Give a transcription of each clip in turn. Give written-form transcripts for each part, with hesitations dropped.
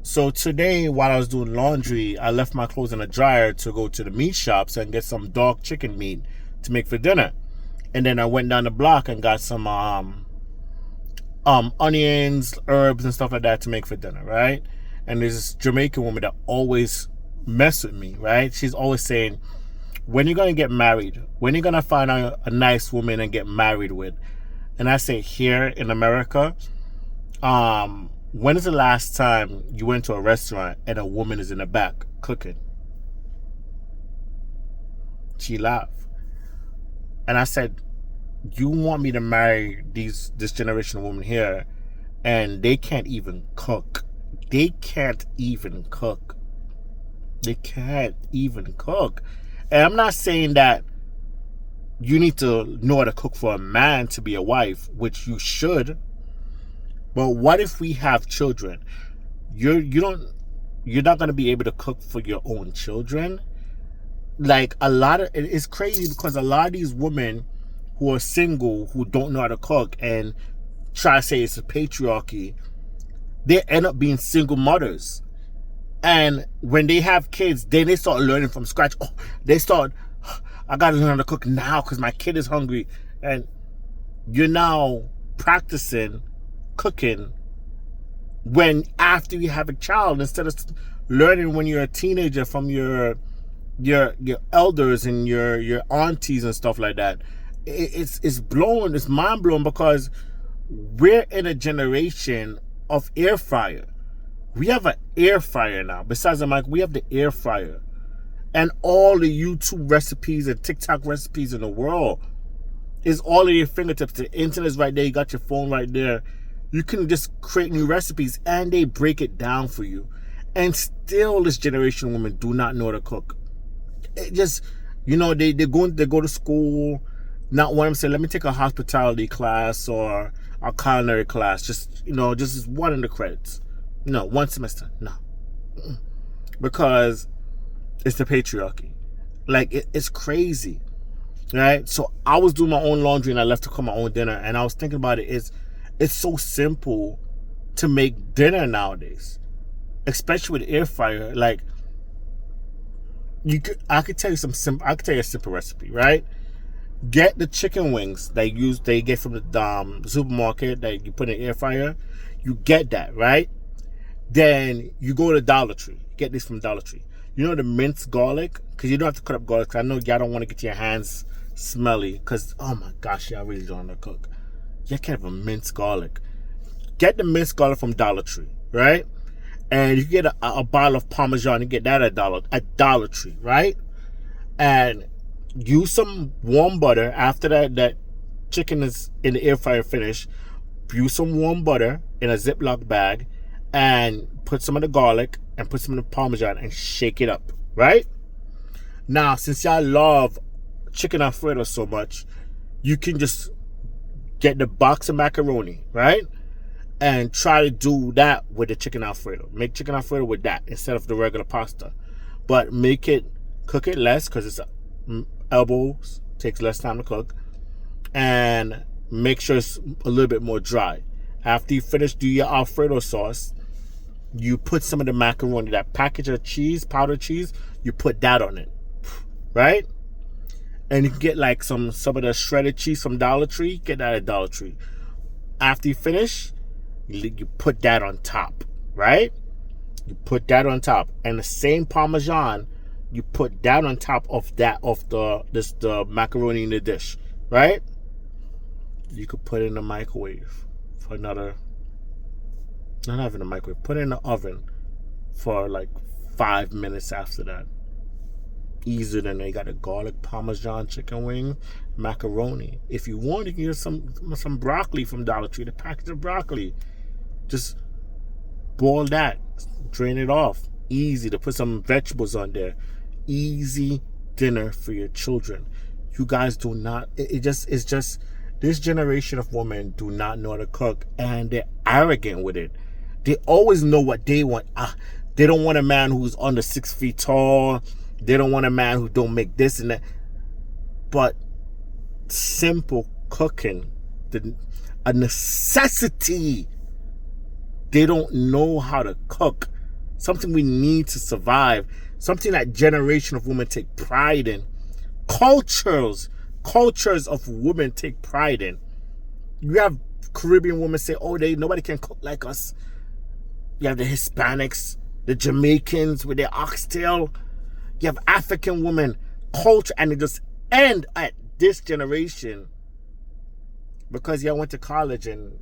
So today, while I was doing laundry, I left my clothes in the dryer to go to the meat shops and get some dog chicken meat to make for dinner. And then I went down the block and got some onions, herbs, and stuff like that to make for dinner, right? And there's this Jamaican woman that always mess with me, right? She's always saying, when are you gonna get married? When are you gonna find a nice woman and get married with? And I say, here in America, when is the last time you went to a restaurant and a woman is in the back cooking? She laughed. And I said, you want me to marry this generation of women here and they can't even cook. They can't even cook. They can't even cook. And I'm not saying that you need to know how to cook for a man to be a wife, which you should. But what if we have children? You're not going to be able to cook for your own children. Like it's crazy because a lot of these women who are single, who don't know how to cook and try to say it's a patriarchy, they end up being single mothers. And when they have kids, then they start learning from scratch. Oh, they start, I got to learn how to cook now because my kid is hungry. And you're now practicing cooking when after you have a child, instead of learning when you're a teenager from your elders and your aunties and stuff like that. It's mind blowing because we're in a generation of air fryer. We have an air fryer now. Besides the mic, we have the air fryer. And all the YouTube recipes and TikTok recipes in the world is all at your fingertips. The internet's right there. You got your phone right there. You can just create new recipes and they break it down for you. And still this generation of women do not know how to cook. It just, they go to school, not want to say, let me take a hospitality class or a culinary class. Just one in the credits. No, one semester. No. Because it's the patriarchy. Like, it's crazy. Right? So I was doing my own laundry and I left to cook my own dinner. And I was thinking about it. It's so simple to make dinner nowadays. Especially with air fryer. Like, I could tell you a simple recipe, right? Get the chicken wings they get from the supermarket that you put in the air fryer. You get that, right? Then you go to Dollar Tree. Get this from Dollar Tree. You know the minced garlic? Because you don't have to cut up garlic. I know y'all don't want to get your hands smelly. Because, oh my gosh, y'all really don't know how to cook. You can't have a minced garlic. Get the minced garlic from Dollar Tree, right? And you get a bottle of Parmesan. You get that at Dollar Tree, right? And use some warm butter. After that chicken is in the air fryer finished. Use some warm butter in a Ziploc bag. And put some of the garlic and put some of the Parmesan and shake it up, right? Now, since y'all love chicken Alfredo so much, you can just get the box of macaroni, right? And try to do that with the chicken Alfredo. Make chicken Alfredo with that instead of the regular pasta. But cook it less because it's elbows, takes less time to cook. And make sure it's a little bit more dry. After you finish, do your Alfredo sauce. You put some of the macaroni, that package of cheese, powdered cheese, you put that on it, right? And you can get like some of the shredded cheese from Dollar Tree. Get that at Dollar Tree. After you finish, you put that on top, right? You put that on top. And the same Parmesan, you put that on top of the macaroni in the dish, right? You could put it in the microwave for another... Not having a microwave. Put it in the oven for like 5 minutes after that. Easier than they got a garlic Parmesan chicken wing, macaroni. If you want, you can get some broccoli from Dollar Tree. The package of broccoli. Just boil that. Drain it off. Easy to put some vegetables on there. Easy dinner for your children. You guys do not. It's just this generation of women do not know how to cook, and they're arrogant with it. They always know what they want. They don't want a man who's under 6 feet tall. They don't want a man who don't make this and that. But simple cooking, a necessity. They don't know how to cook. something we need to survive, something that generation of women take pride in. Cultures of women take pride in. You have Caribbean women say, oh, nobody can cook like us. You have the Hispanics, the Jamaicans with their oxtail. You have African women, culture, and it just end at this generation because y'all went to college and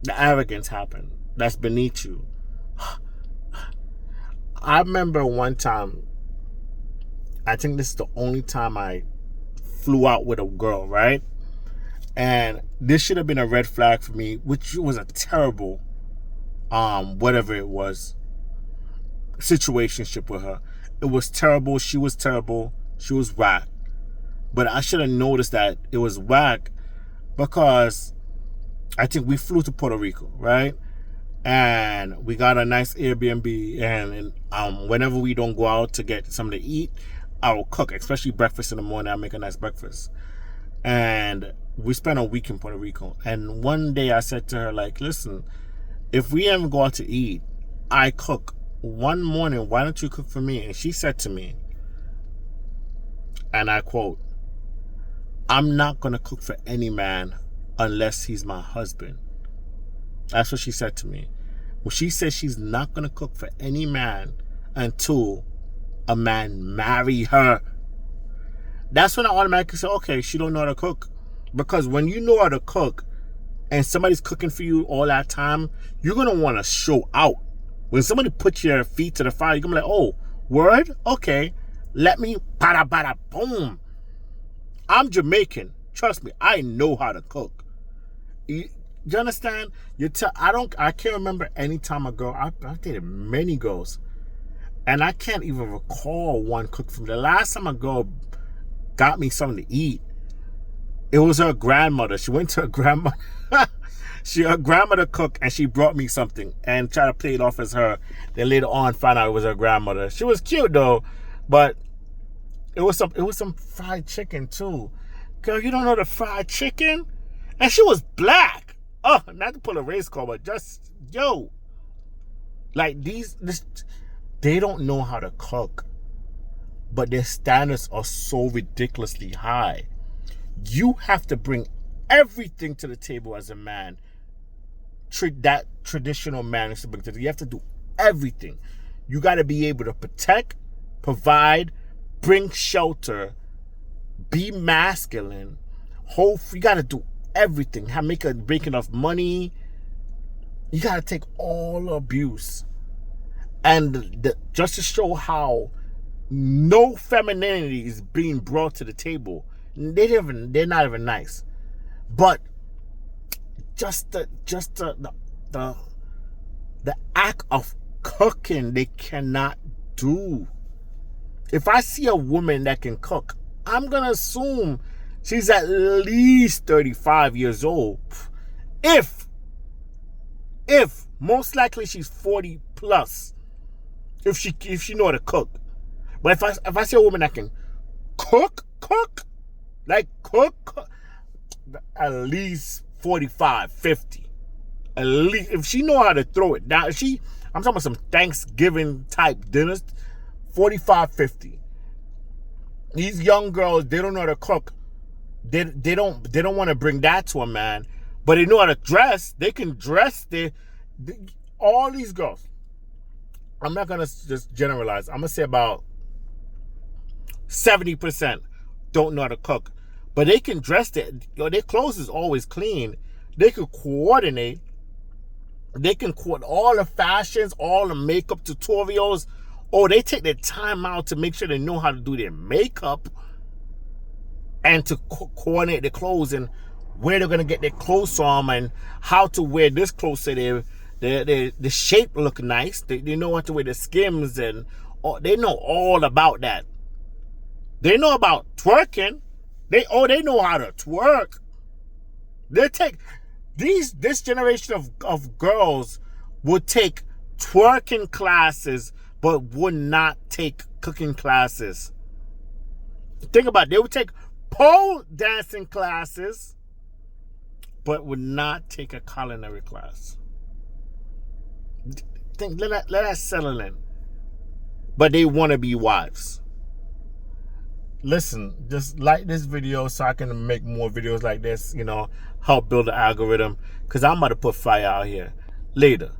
the arrogance happened. That's beneath you. I remember one time, I think this is the only time I flew out with a girl, right? And this should have been a red flag for me, which was a terrible, whatever it was, situationship with her. It was terrible. She was terrible. She was whack. But I should have noticed that it was whack because I think we flew to Puerto Rico, right? And we got a nice Airbnb. And whenever we don't go out to get something to eat, I will cook, especially breakfast in the morning. I make a nice breakfast. And we spent a week in Puerto Rico. And one day I said to her, like, listen, if we ever go out to eat, I cook. One morning, why don't you cook for me? And she said to me, and I quote, I'm not going to cook for any man unless he's my husband. That's what she said to me. Well, she said she's not going to cook for any man until a man marry her. That's when I automatically say, okay, she don't know how to cook. Because when you know how to cook and somebody's cooking for you all that time, you're going to want to show out. When somebody puts your feet to the fire, you're going to be like, oh, word? Okay. Let me, bada, bada, boom. I'm Jamaican. Trust me, I know how to cook. You understand? I can't remember any time a girl, I've dated many girls, and I can't even recall one cook for me. The last time a girl got me something to eat, it was her grandmother. She went to her grandmother. Her grandmother cooked, and she brought me something and tried to play it off as her. Then later on, found out it was her grandmother. She was cute though, but it was some fried chicken too. Girl, you don't know the fried chicken? And she was black. Oh, not to pull a race card, but just, yo. Like they don't know how to cook. But their standards are so ridiculously high. You have to bring everything to the table as a man. That traditional man is to bring to the table. You have to do everything. You got to be able to protect, provide, bring shelter, be masculine. You got to do everything. Make enough money. You got to take all abuse. And just to show how no femininity is being brought to the table. They're not even nice. But just the act of cooking they cannot do. If I see a woman that can cook, I'm gonna assume she's at least 35 years old. If most likely she's 40 plus. If she know how to cook. But if I see a woman that can cook, at least 45, 50. At least if she know how to throw it down. I'm talking about some Thanksgiving type dinners, 45, 50. These young girls, they don't know how to cook. They don't want to bring that to a man, but they know how to dress. They can dress. All these girls. I'm not gonna just generalize. I'm gonna say about 70% don't know how to cook, but they can dress. Their clothes is always clean. They can coordinate. They can coordinate all the fashions, all the makeup tutorials. Oh, they take their time out to make sure they know how to do their makeup and to coordinate their clothes and where they're gonna get their clothes from and how to wear this clothes so the shape look nice. They know how to wear the skims and they know all about that. They know about twerking. They know how to twerk. This generation of girls would take twerking classes but would not take cooking classes. Think about it. They would take pole dancing classes but would not take a culinary class. think, let that settle in. But they want to be wives. Listen, just like this video so I can make more videos like this, you know, help build the algorithm, because I'm about to put fire out here. Later.